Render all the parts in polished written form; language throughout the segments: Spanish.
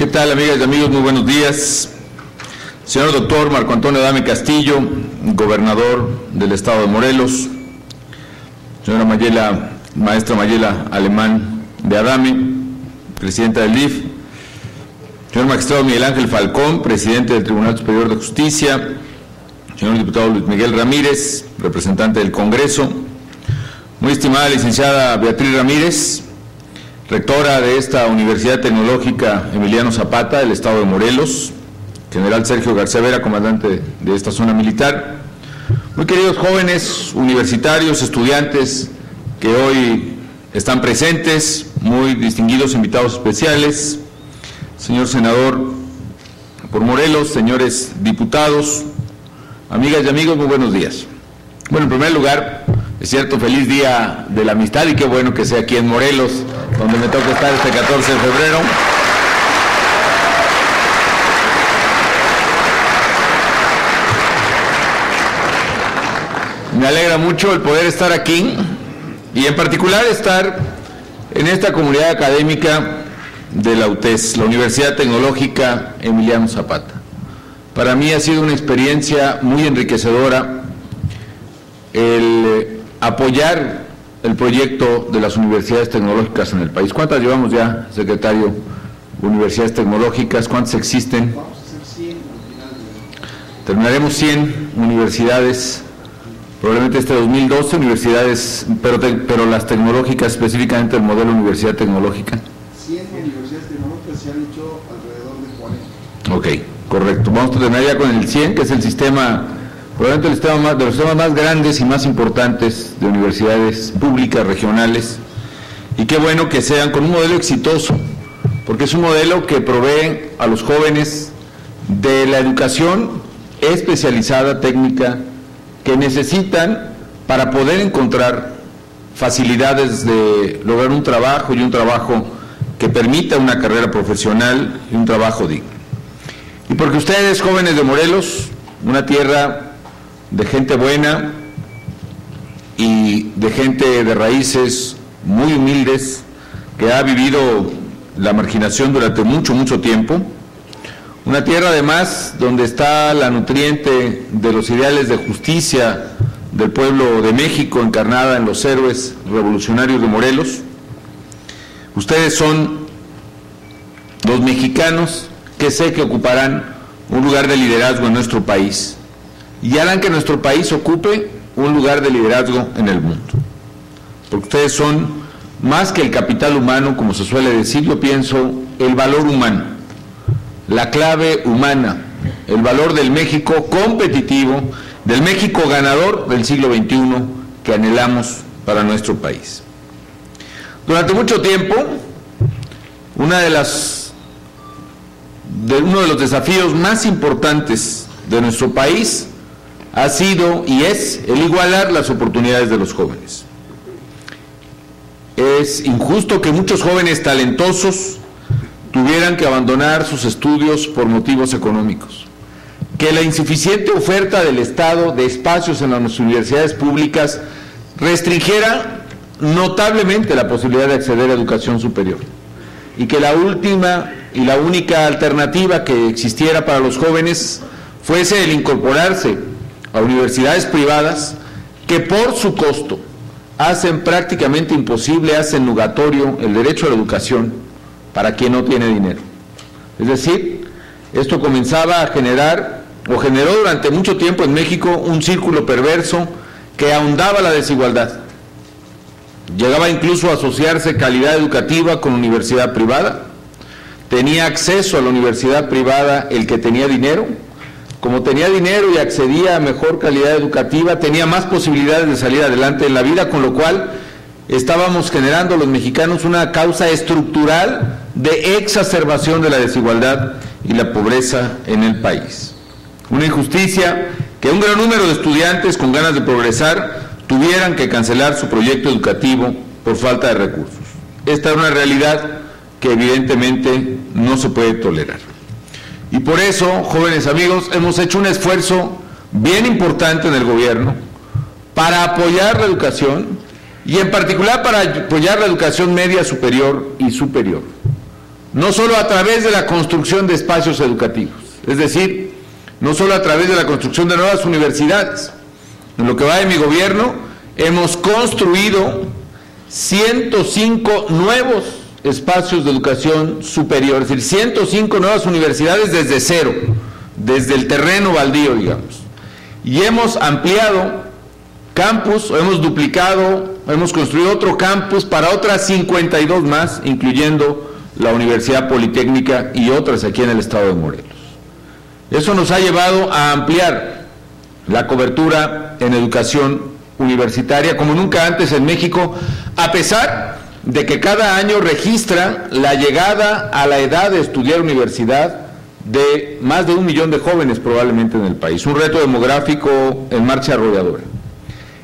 ¿Qué tal, amigas y amigos? Muy buenos días. Señor doctor Marco Antonio Adame Castillo, gobernador del estado de Morelos. Señora maestra Mayela Alemán de Adame, presidenta del DIF. Señor magistrado Miguel Ángel Falcón, presidente del Tribunal Superior de Justicia. Señor diputado Luis Miguel Ramírez, representante del Congreso. Muy estimada licenciada Beatriz Ramírez, rectora de esta Universidad Tecnológica Emiliano Zapata del estado de Morelos. General Sergio García Vera, comandante de esta zona militar. Muy queridos jóvenes, universitarios, estudiantes que hoy están presentes, muy distinguidos invitados especiales, señor senador por Morelos, señores diputados, amigas y amigos, muy buenos días. Bueno, en primer lugar, es cierto, feliz Día de la Amistad y qué bueno que sea aquí en Morelos, donde me toca estar este 14 de febrero. Me alegra mucho el poder estar aquí y en particular estar en esta comunidad académica de la UTES, la Universidad Tecnológica Emiliano Zapata. Para mí ha sido una experiencia muy enriquecedora el apoyar el proyecto de las universidades tecnológicas en el país. ¿Cuántas llevamos ya, secretario? Universidades tecnológicas, ¿cuántas existen? Vamos a hacer 100 al final de... Terminaremos 100 universidades. Probablemente este 2012 universidades, pero las tecnológicas, específicamente el modelo universidad tecnológica. 100 universidades tecnológicas se han hecho alrededor de 40. Ok, correcto. Vamos a terminar ya con el 100, que es el sistema, probablemente el sistema de los sistemas más grandes y más importantes de universidades públicas, regionales. Y qué bueno que sean con un modelo exitoso, porque es un modelo que provee a los jóvenes de la educación especializada, técnica, que necesitan para poder encontrar facilidades de lograr un trabajo y un trabajo que permita una carrera profesional y un trabajo digno. Y porque ustedes, jóvenes de Morelos, una tierra de gente buena y de gente de raíces muy humildes, que ha vivido la marginación durante mucho tiempo, una tierra además donde está la nutriente de los ideales de justicia del pueblo de México encarnada en los héroes revolucionarios de Morelos. Ustedes son los mexicanos que sé que ocuparán un lugar de liderazgo en nuestro país y harán que nuestro país ocupe un lugar de liderazgo en el mundo. Porque ustedes son más que el capital humano, como se suele decir, yo pienso el valor humano. La clave humana, el valor del México competitivo, del México ganador del siglo XXI que anhelamos para nuestro país. Durante mucho tiempo, uno de los desafíos más importantes de nuestro país ha sido y es el igualar las oportunidades de los jóvenes. Es injusto que muchos jóvenes talentosos tuvieran que abandonar sus estudios por motivos económicos, que la insuficiente oferta del Estado de espacios en las universidades públicas restringiera notablemente la posibilidad de acceder a educación superior, y que la última y la única alternativa que existiera para los jóvenes fuese el incorporarse a universidades privadas que por su costo hacen prácticamente imposible, hacen nugatorio el derecho a la educación para quien no tiene dinero. Es decir, esto comenzaba a generar, o generó durante mucho tiempo en México, un círculo perverso que ahondaba la desigualdad. Llegaba incluso a asociarse calidad educativa con universidad privada. Tenía acceso a la universidad privada el que tenía dinero. Como tenía dinero y accedía a mejor calidad educativa, tenía más posibilidades de salir adelante en la vida, con lo cual estábamos generando los mexicanos una causa estructural de exacerbación de la desigualdad y la pobreza en el país. Una injusticia que un gran número de estudiantes con ganas de progresar tuvieran que cancelar su proyecto educativo por falta de recursos. Esta es una realidad que evidentemente no se puede tolerar. Y por eso, jóvenes amigos, hemos hecho un esfuerzo bien importante en el gobierno para apoyar la educación y en particular para apoyar la educación media superior y superior. no solo a través de la construcción de espacios educativos, es decir, no solo a través de la construcción de nuevas universidades. En lo que va de mi gobierno, hemos construido 105 nuevos espacios de educación superior, es decir, 105 nuevas universidades desde cero, desde el terreno baldío, digamos. Y hemos ampliado campus, hemos duplicado, hemos construido otro campus para otras 52 más, incluyendo la Universidad Politécnica y otras aquí en el estado de Morelos. Eso nos ha llevado a ampliar la cobertura en educación universitaria como nunca antes en México, a pesar de que cada año registra la llegada a la edad de estudiar universidad de más de 1 millón de jóvenes probablemente en el país, un reto demográfico en marcha arrolladora.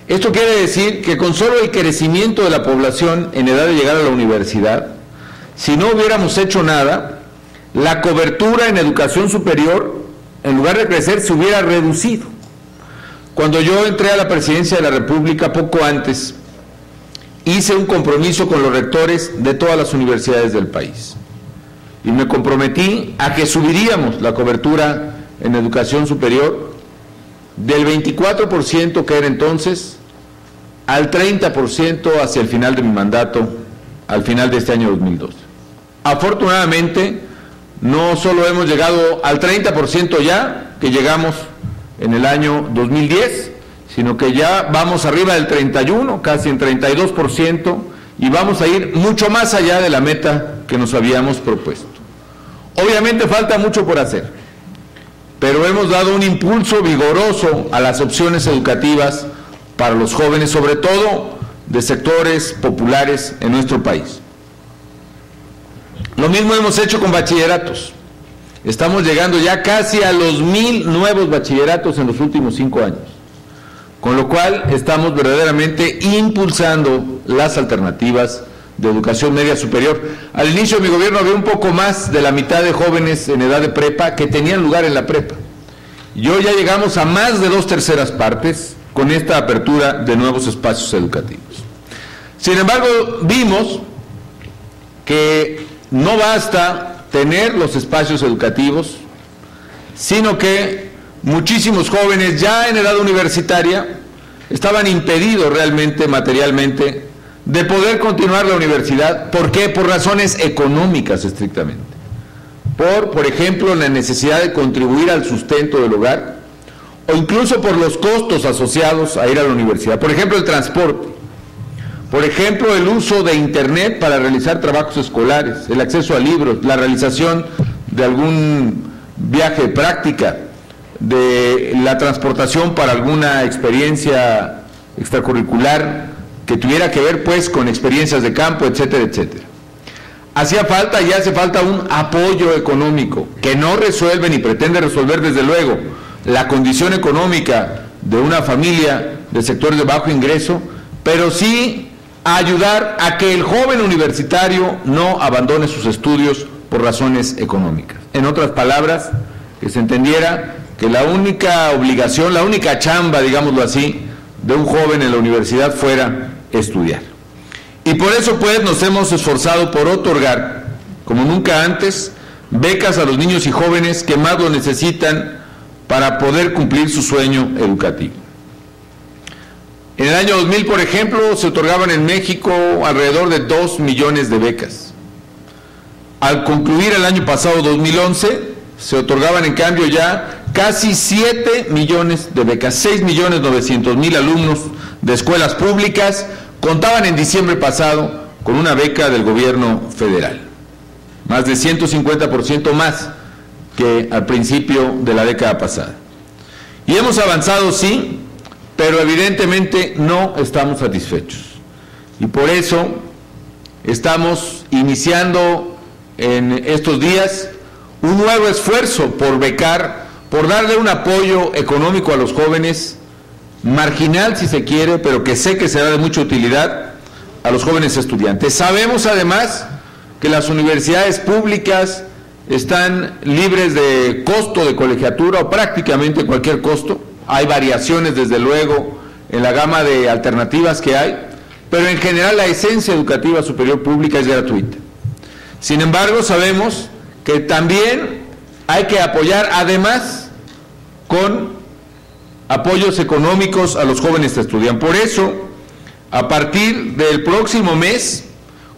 Esto quiere decir que con solo el crecimiento de la población en edad de llegar a la universidad, si no hubiéramos hecho nada, la cobertura en educación superior, en lugar de crecer, se hubiera reducido. Cuando yo entré a la presidencia de la República, poco antes, hice un compromiso con los rectores de todas las universidades del país. Y me comprometí a que subiríamos la cobertura en educación superior del 24% que era entonces al 30% hacia el final de mi mandato, al final de este año 2012. Afortunadamente, no solo hemos llegado al 30% ya, que llegamos en el año 2010, sino que ya vamos arriba del 31%, casi en 32%, y vamos a ir mucho más allá de la meta que nos habíamos propuesto. Obviamente falta mucho por hacer, pero hemos dado un impulso vigoroso a las opciones educativas para los jóvenes, sobre todo de sectores populares en nuestro país. Lo mismo hemos hecho con bachilleratos. Estamos llegando ya casi a los 1,000 nuevos bachilleratos en los últimos 5 años, con lo cual estamos verdaderamente impulsando las alternativas de educación media superior. Al inicio de mi gobierno había un poco más de la mitad de jóvenes en edad de prepa que tenían lugar en la prepa. Y hoy ya llegamos a más de 2/3 partes con esta apertura de nuevos espacios educativos. Sin embargo, vimos que no basta tener los espacios educativos, sino que muchísimos jóvenes ya en edad universitaria estaban impedidos realmente, materialmente, de poder continuar la universidad. ¿Por qué? Por razones económicas estrictamente. Por ejemplo, la necesidad de contribuir al sustento del hogar, o incluso por los costos asociados a ir a la universidad. Por ejemplo, el transporte. Por ejemplo, el uso de Internet para realizar trabajos escolares, el acceso a libros, la realización de algún viaje de práctica, de la transportación para alguna experiencia extracurricular que tuviera que ver pues con experiencias de campo, etcétera, etcétera. Hacía falta y hace falta un apoyo económico que no resuelve ni pretende resolver desde luego la condición económica de una familia de sectores de bajo ingreso, pero sí ayudar a que el joven universitario no abandone sus estudios por razones económicas. En otras palabras, que se entendiera que la única obligación, la única chamba, digámoslo así, de un joven en la universidad fuera estudiar. Y por eso pues nos hemos esforzado por otorgar, como nunca antes, becas a los niños y jóvenes que más lo necesitan para poder cumplir su sueño educativo. En el año 2000, por ejemplo, se otorgaban en México alrededor de 2 millones de becas. Al concluir el año pasado, 2011, se otorgaban en cambio ya casi 7 millones de becas. 6.900.000 alumnos de escuelas públicas contaban en diciembre pasado con una beca del gobierno federal. Más de 150% más que al principio de la década pasada. Y hemos avanzado, sí, pero evidentemente no estamos satisfechos. Y por eso estamos iniciando en estos días un nuevo esfuerzo por becar, por darle un apoyo económico a los jóvenes, marginal si se quiere, pero que sé que será de mucha utilidad a los jóvenes estudiantes. Sabemos además que las universidades públicas están libres de costo de colegiatura o prácticamente cualquier costo. Hay variaciones desde luego en la gama de alternativas que hay, pero en general la esencia educativa superior pública es gratuita. Sin embargo, sabemos que también hay que apoyar, además, con apoyos económicos a los jóvenes que estudian. Por eso, a partir del próximo mes,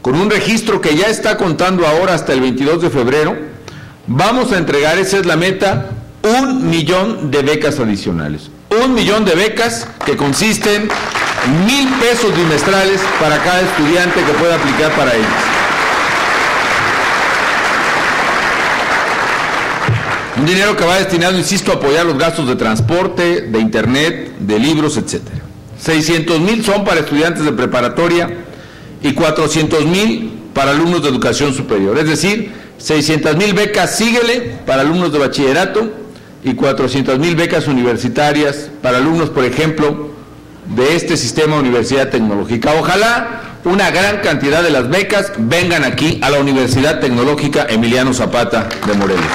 con un registro que ya está contando ahora hasta el 22 de febrero, vamos a entregar, esa es la meta, 1 millón de becas adicionales. 1 millón de becas que consisten en 1,000 pesos bimestrales para cada estudiante que pueda aplicar para ellas. Un dinero que va destinado, insisto, a apoyar los gastos de transporte, de internet, de libros, etc. 600,000 son para estudiantes de preparatoria y 400,000 para alumnos de educación superior. Es decir, 600,000 becas Síguele para alumnos de bachillerato y 400,000 becas universitarias para alumnos, por ejemplo, de este sistema Universidad Tecnológica. Ojalá una gran cantidad de las becas vengan aquí a la Universidad Tecnológica Emiliano Zapata de Morelos.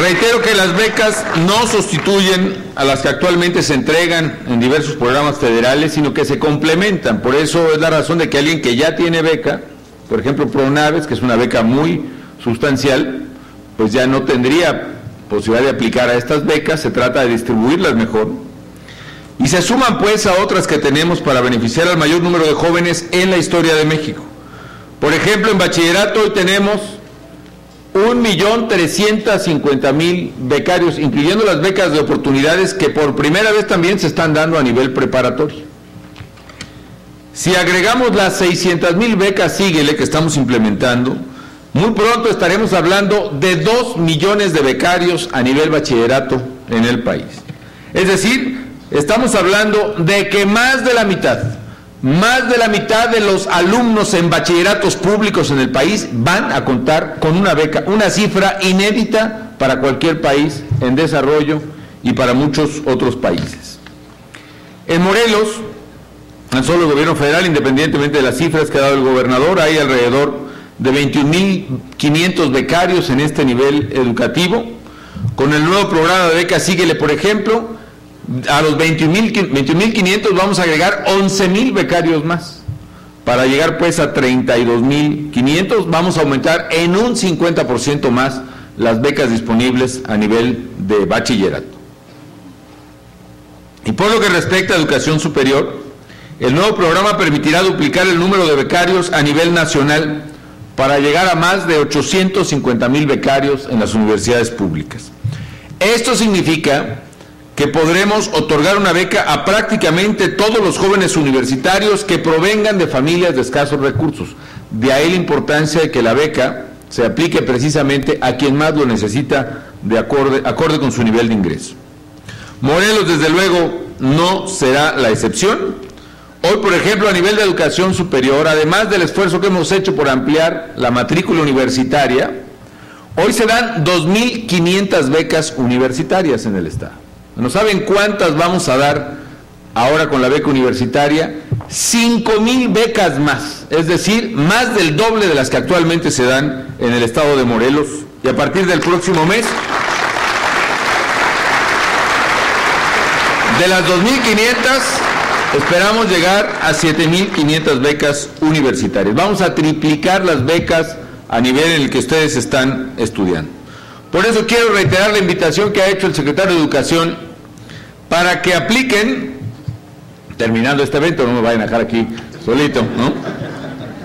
Reitero que las becas no sustituyen a las que actualmente se entregan en diversos programas federales, sino que se complementan. Por eso es la razón de que alguien que ya tiene beca, por ejemplo Pronaves, que es una beca muy sustancial, pues ya no tendría posibilidad de aplicar a estas becas. Se trata de distribuirlas mejor. Y se suman pues a otras que tenemos para beneficiar al mayor número de jóvenes en la historia de México. Por ejemplo, en bachillerato hoy tenemos 1,350,000 becarios, incluyendo las becas de oportunidades que por primera vez también se están dando a nivel preparatorio. Si agregamos las 600,000 becas Síguele que estamos implementando, muy pronto estaremos hablando de 2 millones de becarios a nivel bachillerato en el país. Es decir, estamos hablando de que más de la mitad de los alumnos en bachilleratos públicos en el país van a contar con una beca, una cifra inédita para cualquier país en desarrollo y para muchos otros países. En Morelos, en solo el gobierno federal, independientemente de las cifras que ha dado el gobernador, hay alrededor de 21,500 becarios en este nivel educativo. Con el nuevo programa de becas Síguele, por ejemplo, a los 21,500 vamos a agregar 11,000 becarios más, para llegar pues a 32,500. Vamos a aumentar en un 50% más las becas disponibles a nivel de bachillerato. Y por lo que respecta a educación superior, el nuevo programa permitirá duplicar el número de becarios a nivel nacional para llegar a más de 850,000 becarios en las universidades públicas. Esto significa que podremos otorgar una beca a prácticamente todos los jóvenes universitarios que provengan de familias de escasos recursos. De ahí la importancia de que la beca se aplique precisamente a quien más lo necesita, de acorde con su nivel de ingreso. Morelos, desde luego, no será la excepción. Hoy, por ejemplo, a nivel de educación superior, además del esfuerzo que hemos hecho por ampliar la matrícula universitaria, hoy se dan 2,500 becas universitarias en el Estado. ¿No saben cuántas vamos a dar ahora con la beca universitaria? 5,000 becas más, es decir, más del doble de las que actualmente se dan en el estado de Morelos. Y a partir del próximo mes, de las 2,500, esperamos llegar a 7,500 becas universitarias. Vamos a triplicar las becas a nivel en el que ustedes están estudiando. Por eso quiero reiterar la invitación que ha hecho el secretario de Educación para que apliquen, terminando este evento, no me vayan a dejar aquí solito, ¿no?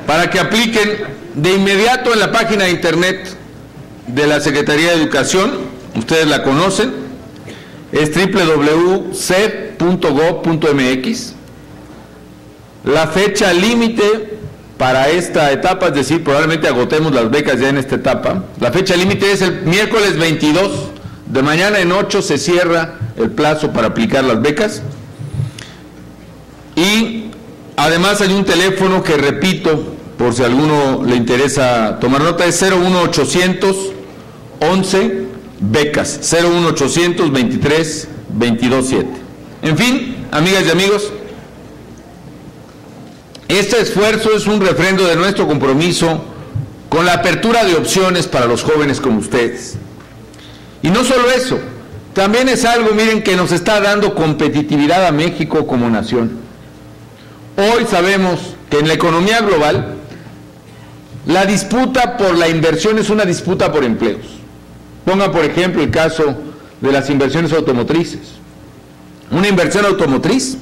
Para que apliquen de inmediato en la página de internet de la Secretaría de Educación. Ustedes la conocen, es www.ced.gov.mx. La fecha límite para esta etapa, es decir, probablemente agotemos las becas ya en esta etapa. La fecha límite es el miércoles 22, de mañana en 8 se cierra el plazo para aplicar las becas. Y además hay un teléfono que repito, por si a alguno le interesa tomar nota, es 01800 11 becas, 01800 23 227. En fin, amigas y amigos, este esfuerzo es un refrendo de nuestro compromiso con la apertura de opciones para los jóvenes como ustedes. Y no solo eso, también es algo, miren, que nos está dando competitividad a México como nación. Hoy sabemos que en la economía global la disputa por la inversión es una disputa por empleos. Ponga por ejemplo el caso de las inversiones automotrices. Una inversión automotriz,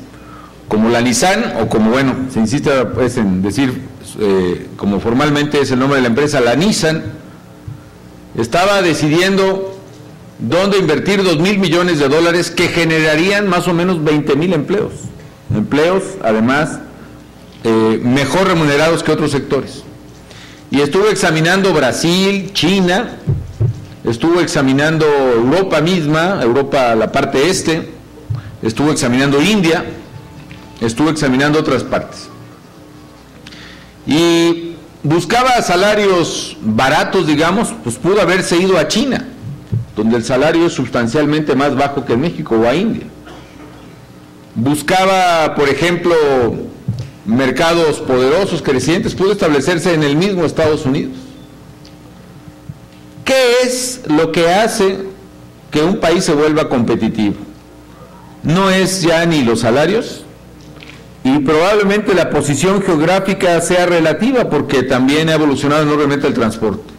como la Nissan, o como, bueno, se insiste pues en decir, como formalmente es el nombre de la empresa, la Nissan, estaba decidiendo dónde invertir $2,000 millones que generarían más o menos 20,000 empleos. Empleos, además, mejor remunerados que otros sectores. Y estuvo examinando Brasil, China, estuvo examinando Europa misma, Europa la parte este, estuvo examinando India, estuvo examinando otras partes. Y buscaba salarios baratos, digamos, pues pudo haberse ido a China, donde el salario es sustancialmente más bajo que en México, o a India. Buscaba, por ejemplo, mercados poderosos, crecientes, pudo establecerse en el mismo Estados Unidos. ¿Qué es lo que hace que un país se vuelva competitivo? No es ya ni los salarios, y probablemente la posición geográfica sea relativa, porque también ha evolucionado enormemente el transporte.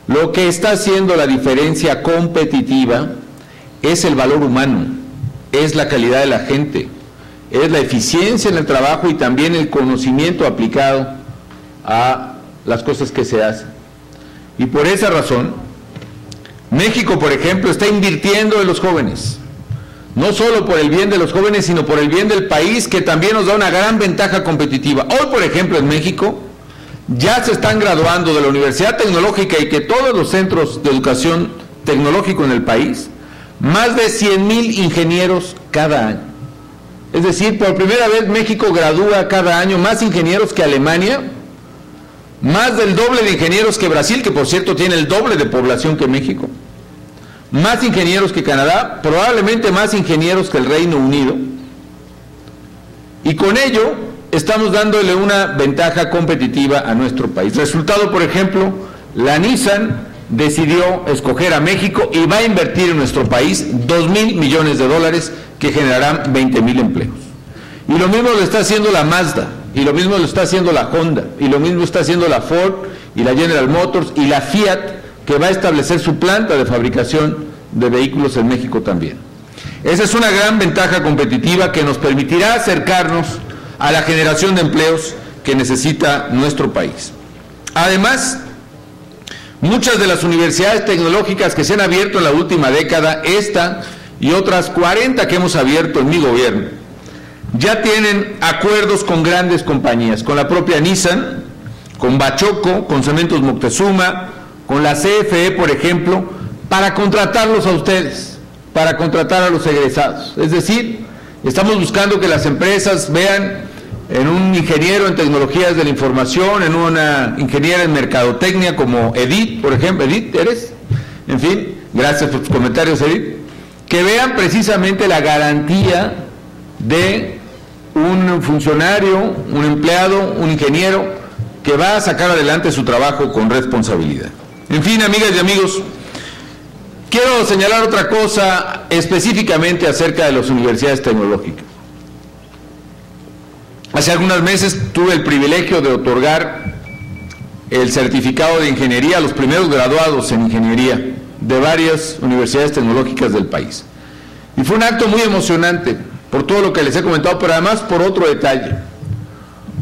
Lo que está haciendo la diferencia competitiva es el valor humano, es la calidad de la gente, es la eficiencia en el trabajo y también el conocimiento aplicado a las cosas que se hacen. Y por esa razón, México, por ejemplo, está invirtiendo en los jóvenes, no solo por el bien de los jóvenes, sino por el bien del país, que también nos da una gran ventaja competitiva. Hoy, por ejemplo, en México, ya se están graduando de la Universidad Tecnológica y que todos los centros de educación tecnológico en el país, más de 100,000 ingenieros cada año. Es decir, por primera vez México gradúa cada año más ingenieros que Alemania, más del doble de ingenieros que Brasil, que por cierto tiene el doble de población que México, más ingenieros que Canadá, probablemente más ingenieros que el Reino Unido, y con ello estamos dándole una ventaja competitiva a nuestro país. Resultado, por ejemplo, la Nissan decidió escoger a México y va a invertir en nuestro país $2,000 millones que generarán 20,000 empleos. Y lo mismo lo está haciendo la Mazda, y lo mismo lo está haciendo la Honda, y lo mismo está haciendo la Ford, y la General Motors, y la Fiat, que va a establecer su planta de fabricación de vehículos en México también. Esa es una gran ventaja competitiva que nos permitirá acercarnos a la generación de empleos que necesita nuestro país. Además, muchas de las universidades tecnológicas que se han abierto en la última década, esta y otras 40 que hemos abierto en mi gobierno, ya tienen acuerdos con grandes compañías, con la propia Nissan, con Bachoco, con Cementos Moctezuma, con la CFE, por ejemplo, para contratarlos a ustedes, para contratar a los egresados. Es decir, estamos buscando que las empresas vean en un ingeniero en tecnologías de la información, en una ingeniera en mercadotecnia como Edith, por ejemplo. Edith, ¿eres? En fin, gracias por tus comentarios, Edith. Que vean precisamente la garantía de un funcionario, un empleado, un ingeniero que va a sacar adelante su trabajo con responsabilidad. En fin, amigas y amigos, quiero señalar otra cosa específicamente acerca de las universidades tecnológicas. Hace algunos meses tuve el privilegio de otorgar el certificado de ingeniería a los primeros graduados en ingeniería de varias universidades tecnológicas del país. Y fue un acto muy emocionante por todo lo que les he comentado, pero además por otro detalle.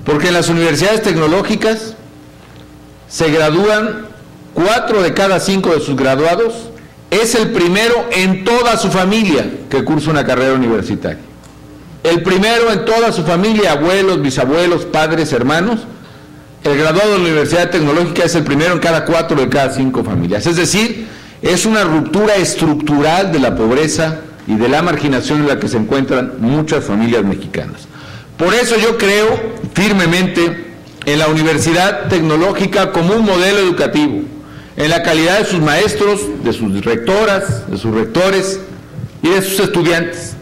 Porque en las universidades tecnológicas se gradúan 4 de cada 5 de sus graduados, es el primero en toda su familia que cursa una carrera universitaria. El primero en toda su familia, abuelos, bisabuelos, padres, hermanos. El graduado de la Universidad Tecnológica es el primero en cada 4 de cada 5 familias. Es decir, es una ruptura estructural de la pobreza y de la marginación en la que se encuentran muchas familias mexicanas. Por eso yo creo firmemente en la Universidad Tecnológica como un modelo educativo, en la calidad de sus maestros, de sus rectoras, de sus rectores y de sus estudiantes.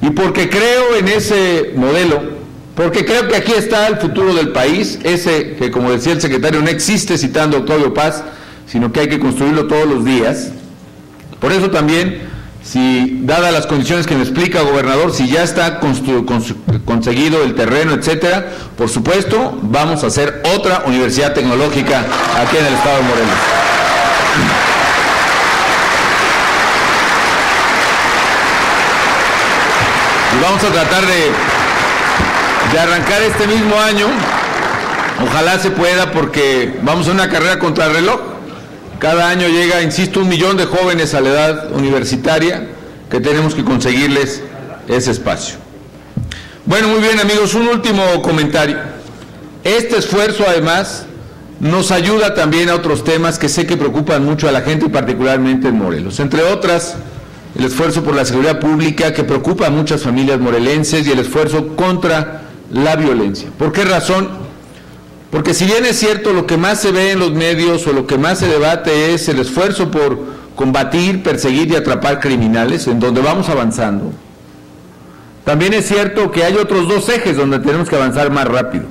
Y porque creo en ese modelo, porque creo que aquí está el futuro del país, ese que, como decía el secretario, no existe, citando a Octavio Paz, sino que hay que construirlo todos los días. Por eso también si, dadas las condiciones que me explica, gobernador, si ya está conseguido el terreno, etcétera, por supuesto, vamos a hacer otra universidad tecnológica aquí en el estado de Morelos. Y vamos a tratar de arrancar este mismo año, ojalá se pueda, porque vamos a una carrera contra el reloj. Cada año llega, insisto, 1 millón de jóvenes a la edad universitaria que tenemos que conseguirles ese espacio. Bueno, muy bien, amigos, un último comentario. Este esfuerzo, además, nos ayuda también a otros temas que sé que preocupan mucho a la gente y particularmente en Morelos. Entre otras, el esfuerzo por la seguridad pública que preocupa a muchas familias morelenses y el esfuerzo contra la violencia. ¿Por qué razón? Porque si bien es cierto, lo que más se ve en los medios o lo que más se debate es el esfuerzo por combatir, perseguir y atrapar criminales, en donde vamos avanzando, también es cierto que hay otros 2 ejes donde tenemos que avanzar más rápido.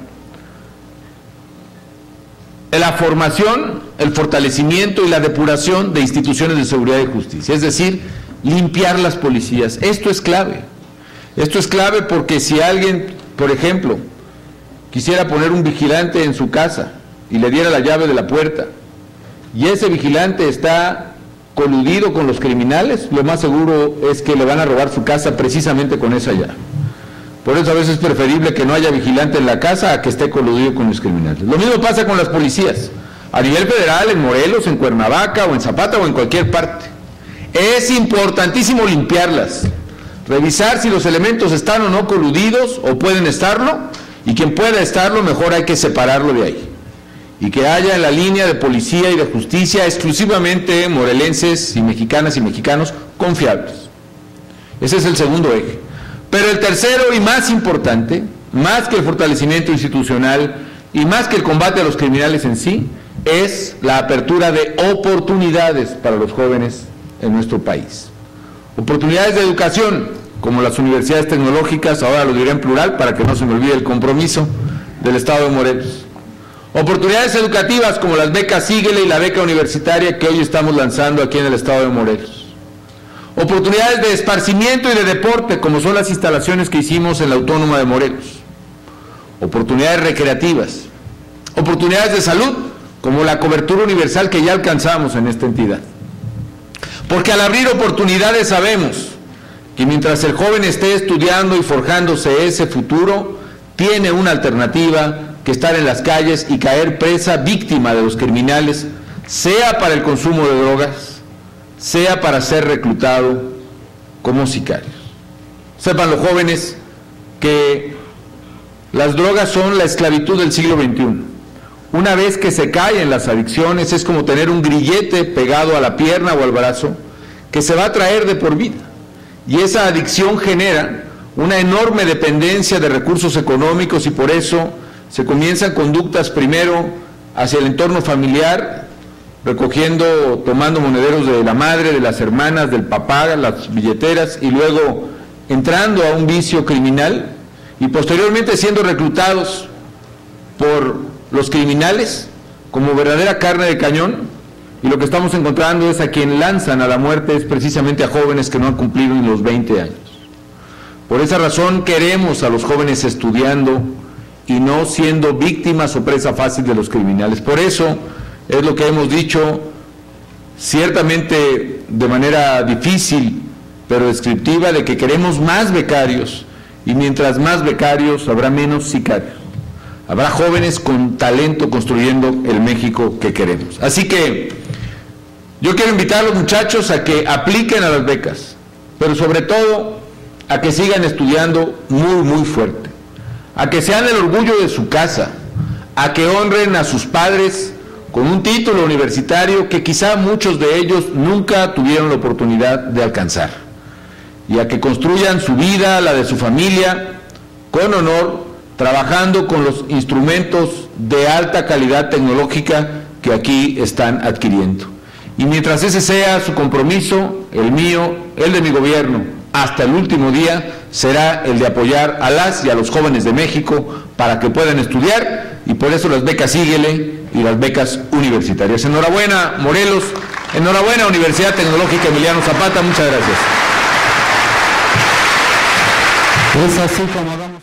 La formación, el fortalecimiento y la depuración de instituciones de seguridad y justicia, es decir, limpiar las policías. Esto es clave. Esto es clave porque si alguien, por ejemplo, quisiera poner un vigilante en su casa y le diera la llave de la puerta, y ese vigilante está coludido con los criminales, lo más seguro es que le van a robar su casa precisamente con esa llave. Por eso a veces es preferible que no haya vigilante en la casa a que esté coludido con los criminales. Lo mismo pasa con las policías, a nivel federal, en Morelos, en Cuernavaca, o en Zapata, o en cualquier parte. Es importantísimo limpiarlas, revisar si los elementos están o no coludidos, o pueden estarlo, y quien pueda estarlo, mejor hay que separarlo de ahí. Y que haya en la línea de policía y de justicia exclusivamente morelenses y mexicanos confiables. Ese es el segundo eje. Pero el tercero y más importante, más que el fortalecimiento institucional y más que el combate a los criminales en sí, es la apertura de oportunidades para los jóvenes en nuestro país. Oportunidades de educación, como las universidades tecnológicas, ahora lo diré en plural para que no se me olvide el compromiso del estado de Morelos. Oportunidades educativas como las becas Síguele y la beca universitaria que hoy estamos lanzando aquí en el estado de Morelos. Oportunidades de esparcimiento y de deporte como son las instalaciones que hicimos en la Autónoma de Morelos. Oportunidades recreativas. Oportunidades de salud como la cobertura universal que ya alcanzamos en esta entidad. Porque al abrir oportunidades sabemos que mientras el joven esté estudiando y forjándose ese futuro, tiene una alternativa que estar en las calles y caer presa, víctima de los criminales, sea para el consumo de drogas, sea para ser reclutado como sicario. Sepan los jóvenes que las drogas son la esclavitud del siglo XXI. Una vez que se cae en las adicciones, es como tener un grillete pegado a la pierna o al brazo, que se va a traer de por vida. Y esa adicción genera una enorme dependencia de recursos económicos y por eso se comienzan conductas primero hacia el entorno familiar, recogiendo, tomando monederos de la madre, de las hermanas, del papá, las billeteras, y luego entrando a un vicio criminal y posteriormente siendo reclutados por los criminales como verdadera carne de cañón. Y lo que estamos encontrando es a quien lanzan a la muerte es precisamente a jóvenes que no han cumplido ni los 20 años. Por esa razón queremos a los jóvenes estudiando y no siendo víctimas o presa fácil de los criminales. Por eso es lo que hemos dicho, ciertamente de manera difícil, pero descriptiva, de que queremos más becarios, y mientras más becarios habrá menos sicarios. Habrá jóvenes con talento construyendo el México que queremos. Así que yo quiero invitar a los muchachos a que apliquen a las becas, pero sobre todo a que sigan estudiando muy fuerte, a que sean el orgullo de su casa, a que honren a sus padres con un título universitario que quizá muchos de ellos nunca tuvieron la oportunidad de alcanzar, y a que construyan su vida, la de su familia, con honor, trabajando con los instrumentos de alta calidad tecnológica que aquí están adquiriendo. Y mientras ese sea su compromiso, el mío, el de mi gobierno, hasta el último día, será el de apoyar a las y a los jóvenes de México para que puedan estudiar, y por eso las becas Síguele y las becas universitarias. Enhorabuena, Morelos, Enhorabuena, Universidad Tecnológica Emiliano Zapata, muchas gracias. Es así como damos